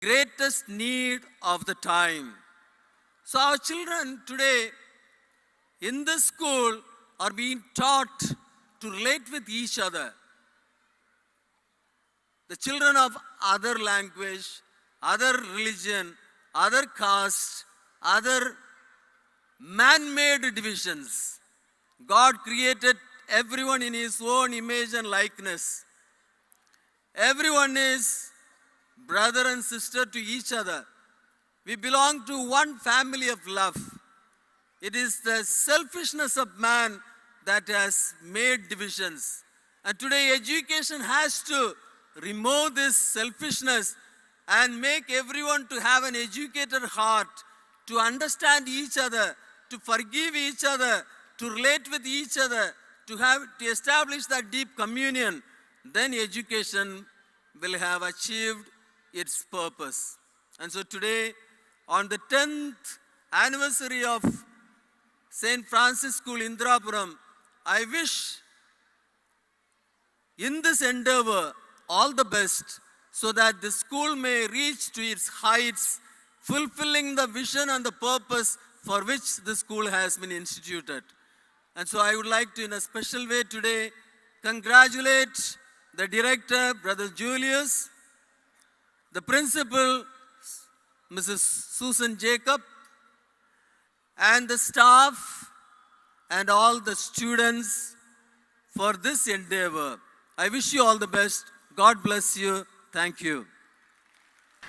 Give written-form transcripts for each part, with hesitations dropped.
greatest need of the time. So our children today in this school are being taught to relate with each other. The children of other language, other religion, other caste, other man-made divisions. God created everyone in his own image and likeness. Everyone is brother and sister to each other. We belong to one family of love. It is the selfishness of man that has made divisions. And today education has to remove this selfishness and make everyone to have an educated heart, to understand each other, to forgive each other, to relate with each other, to establish that deep communion. Then education will have achieved its purpose. And so today, on the 10th anniversary of St. Francis School, Indirapuram, I wish in this endeavor all the best so that the school may reach to its heights, fulfilling the vision and the purpose for which the school has been instituted. And so I would like to, in a special way today, congratulate the director, Brother Julius, the principal, Mrs. Susan Jacob, and the staff and all the students for this endeavor. I wish you all the best. God bless you. Thank you.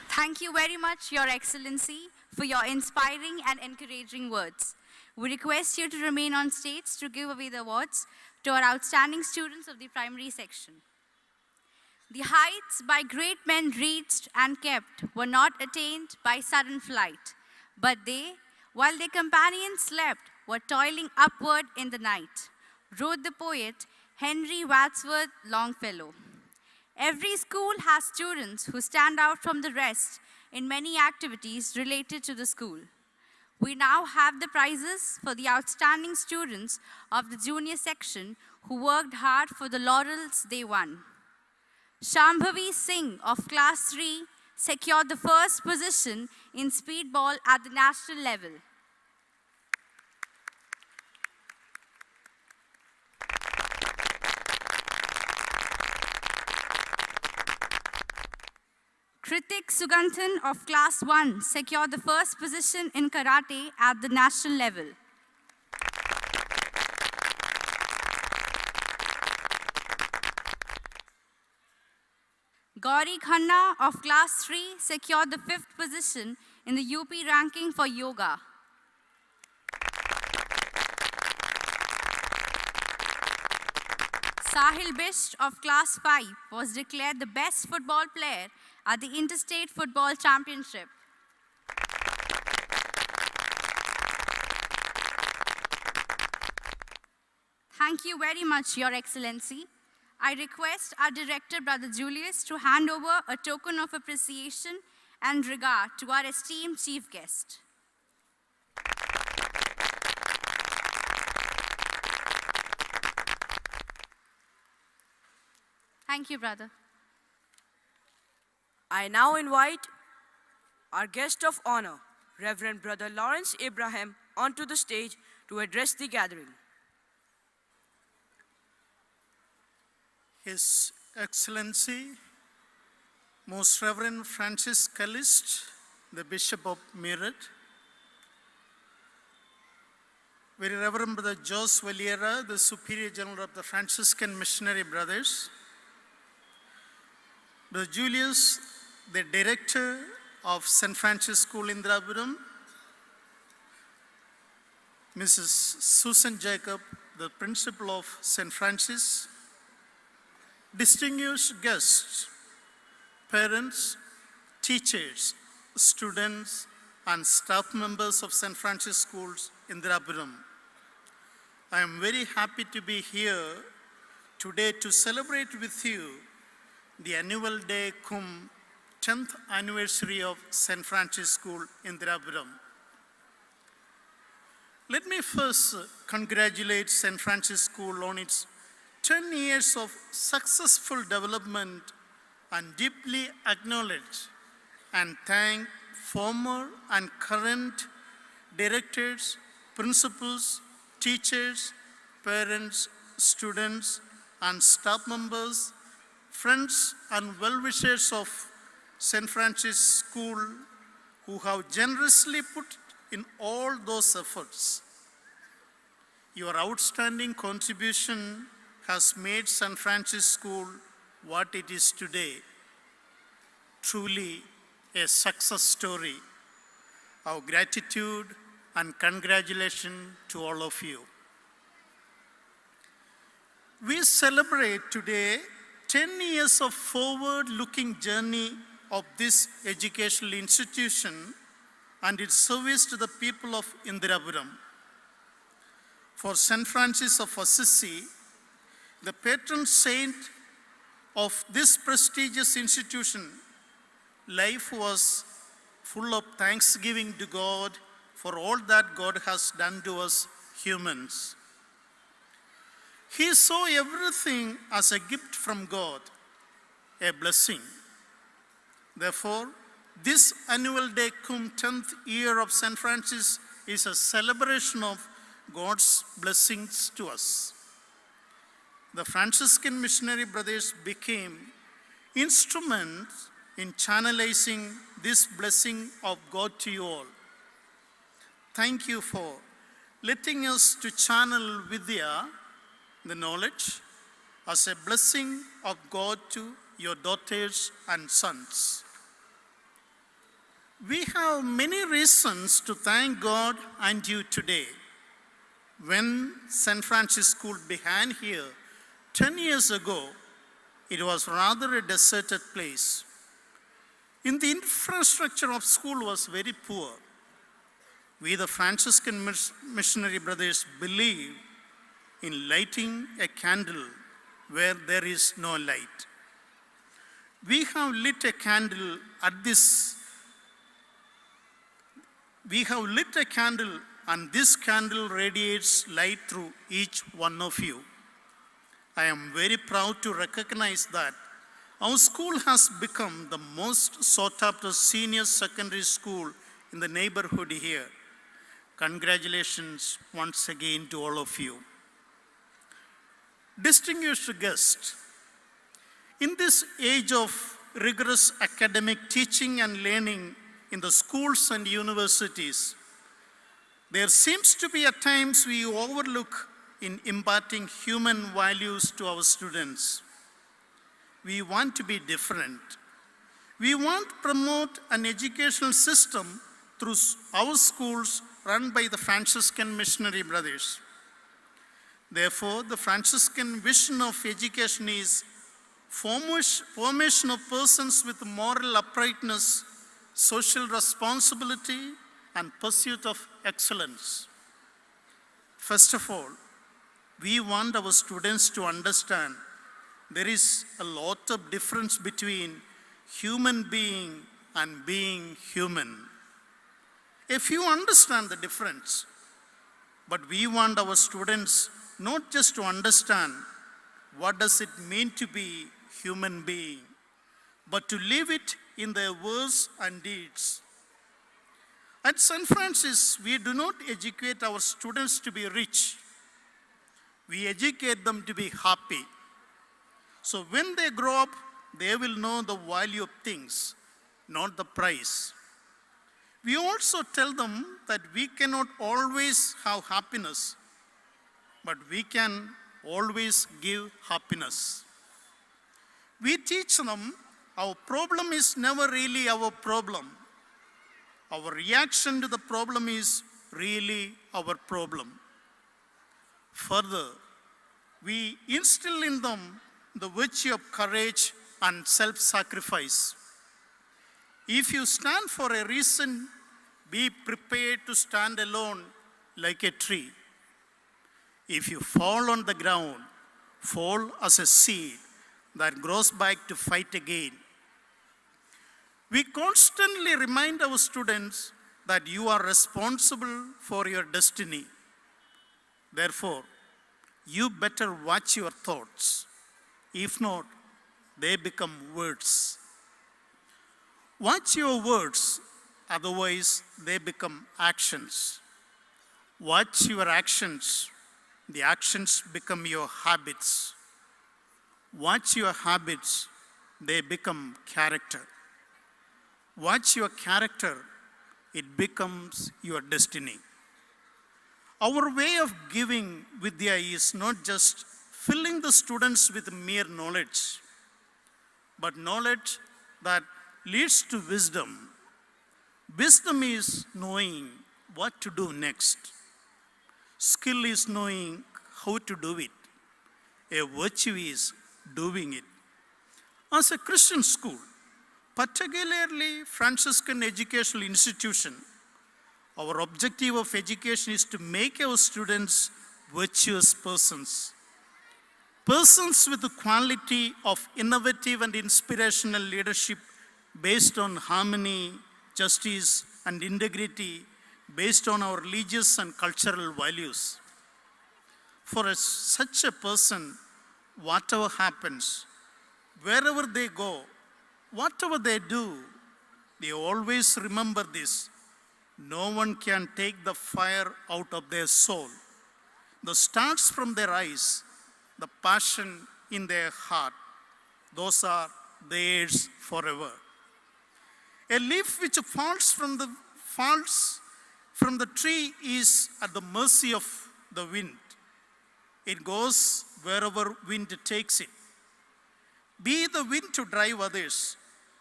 Thank you very much, Your Excellency, for your inspiring and encouraging words. We request you to remain on stage to give away the awards to our outstanding students of the primary section. The heights by great men reached and kept were not attained by sudden flight, but they, while their companions slept, were toiling upward in the night, wrote the poet Henry Wadsworth Longfellow. Every school has students who stand out from the rest in many activities related to the school. We now have the prizes for the outstanding students of the junior section who worked hard for the laurels they won. Shambhavi Singh of Class 3 secured the first position in speedball at the national level. Kritik Suganthan of Class 1 secured the first position in karate at the national level. Gauri Khanna of Class 3 secured the 5th position in the UP ranking for yoga. Sahil Bisht of Class 5 was declared the best football player at the Interstate Football Championship. Thank you very much, Your Excellency. I request our Director, Brother Julius, to hand over a token of appreciation and regard to our esteemed Chief Guest. Thank you, Brother. I now invite our guest of honor, Reverend Brother Lawrence Abraham, onto the stage to address the gathering. His Excellency, Most Reverend Francis Callist, the Bishop of Meerut, Very Reverend Brother Jose Valera, the Superior General of the Franciscan Missionary Brothers, Brother Julius, the Director of St. Francis School in Indirapuram, Mrs. Susan Jacob, the Principal of St. Francis, distinguished guests, parents, teachers, students, and staff members of St. Francis Schools in Indirapuram. I am very happy to be here today to celebrate with you the annual day cum 10th anniversary of St. Francis School in Indirapuram. Let me first congratulate St. Francis School on its 10 years of successful development and deeply acknowledge and thank former and current directors, principals, teachers, parents, students, and staff members, friends, and well-wishers of St. Francis School who have generously put in all those efforts. Your outstanding contribution has made St. Francis School what it is today. Truly a success story. Our gratitude and congratulations to all of you. We celebrate today 10 years of forward-looking journey of this educational institution and its service to the people of Indirapuram. For St. Francis of Assisi, the patron saint of this prestigious institution, life was full of thanksgiving to God for all that God has done to us humans. He saw everything as a gift from God, a blessing. Therefore, this annual day cum 10th year of St. Francis is a celebration of God's blessings to us. The Franciscan missionary brothers became instruments in channelizing this blessing of God to you all. Thank you for letting us to channel Vidya, the knowledge, as a blessing of God to your daughters and sons. We have many reasons to thank God and you today. When St. Francis School began here 10 years ago, it was rather a deserted place. The infrastructure of school was very poor. We, the Franciscan missionary brothers, believe in lighting a candle where there is no light. We have lit a candle and this candle radiates light through each one of you. I am very proud to recognize that our school has become the most sought after senior secondary school in the neighborhood here. Congratulations once again to all of you. Distinguished guests, in this age of rigorous academic teaching and learning in the schools and universities, there seems to be at times we overlook in imparting human values to our students. We want to be different. We want to promote an educational system through our schools run by the Franciscan missionary brothers. Therefore, the Franciscan vision of education is formation of persons with moral uprightness, social responsibility, and pursuit of excellence. First of all, we want our students to understand there is a lot of difference between human being and being human. If you understand the difference, but we want our students not just to understand what does it mean to be human being, but to live it in their words and deeds. At St. Francis, we do not educate our students to be rich. We educate them to be happy. So when they grow up, they will know the value of things, not the price. We also tell them that we cannot always have happiness, but we can always give happiness. We teach them our problem is never really our problem. Our reaction to the problem is really our problem. Further, we instill in them the virtue of courage and self-sacrifice. If you stand for a reason, be prepared to stand alone like a tree. If you fall on the ground, fall as a seed that grows back to fight again. We constantly remind our students that you are responsible for your destiny. Therefore, you better watch your thoughts. If not, they become words. Watch your words, otherwise they become actions. Watch your actions, the actions become your habits. Watch your habits, they become character. Watch your character, it becomes your destiny. Our way of giving Vidya is not just filling the students with mere knowledge, but knowledge that leads to wisdom. Wisdom is knowing what to do next. Skill is knowing how to do it. A virtue is doing it. As a Christian school, particularly Franciscan educational institution, our objective of education is to make our students virtuous persons. Persons with the quality of innovative and inspirational leadership based on harmony, justice, and integrity, based on our religious and cultural values. For such a person, whatever happens, wherever they go, whatever they do, they always remember this. No one can take the fire out of their soul. The stars from their eyes, the passion in their heart, those are theirs forever. A leaf which falls from the tree is at the mercy of the wind. It goes wherever wind takes it. Be the wind to drive others,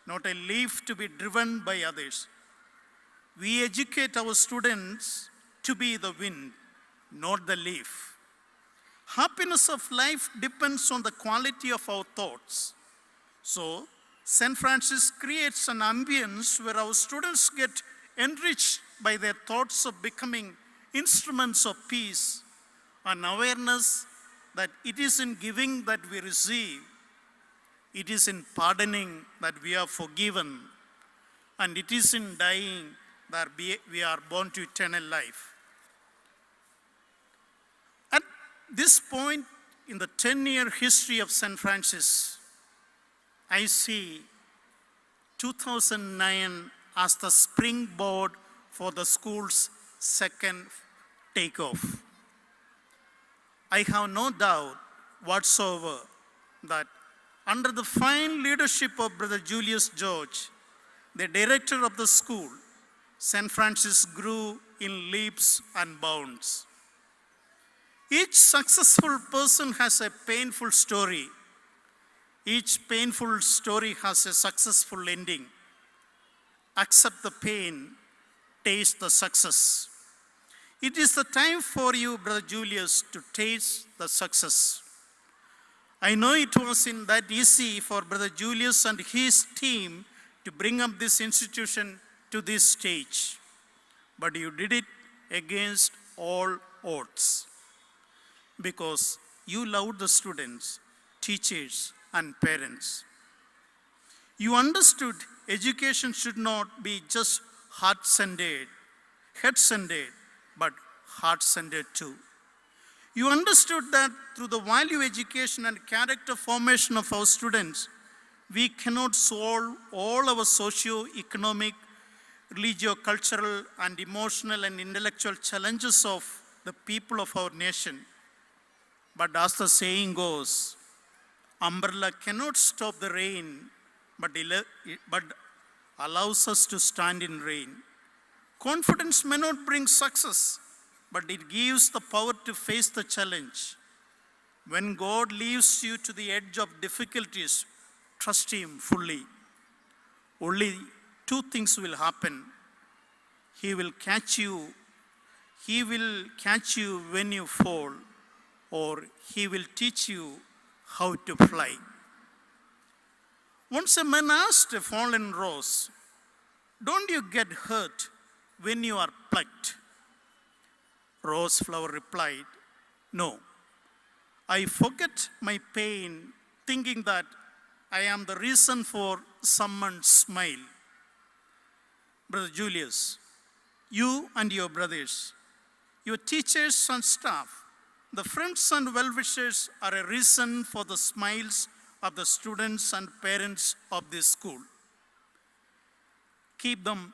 not a leaf to be driven by others. We educate our students to be the wind, not the leaf. Happiness of life depends on the quality of our thoughts. So, St. Francis creates an ambience where our students get enriched by their thoughts of becoming instruments of peace, an awareness that it is in giving that we receive, it is in pardoning that we are forgiven, and it is in dying that we are born to eternal life. At this point in the 10-year history of St. Francis, I see 2009 as the springboard for the school's second takeoff. I have no doubt whatsoever that under the fine leadership of Brother Julius George, the director of the school, St. Francis grew in leaps and bounds. Each successful person has a painful story. Each painful story has a successful ending. Accept the pain, taste the success. It is the time for you, Brother Julius, to taste the success. I know it wasn't that easy for Brother Julius and his team to bring up this institution to this stage, but you did it against all odds because you loved the students, teachers, and parents. You understood education should not be just head-centered, but heart-centered too. You understood that through the value education and character formation of our students, we cannot solve all our socio-economic, religio-cultural, and emotional and intellectual challenges of the people of our nation. But as the saying goes, umbrella cannot stop the rain, but allows us to stand in rain. Confidence may not bring success, but it gives the power to face the challenge. When God leaves you to the edge of difficulties, trust Him fully. Only two things will happen. He will catch you when you fall, or He will teach you how to fly. Once a man asked a fallen rose, "Don't you get hurt when you are plucked?" Rose flower replied, "No, I forget my pain thinking that I am the reason for someone's smile." Brother Julius, you and your brothers, your teachers and staff, the friends and well-wishers are a reason for the smiles of the students and parents of this school. keep them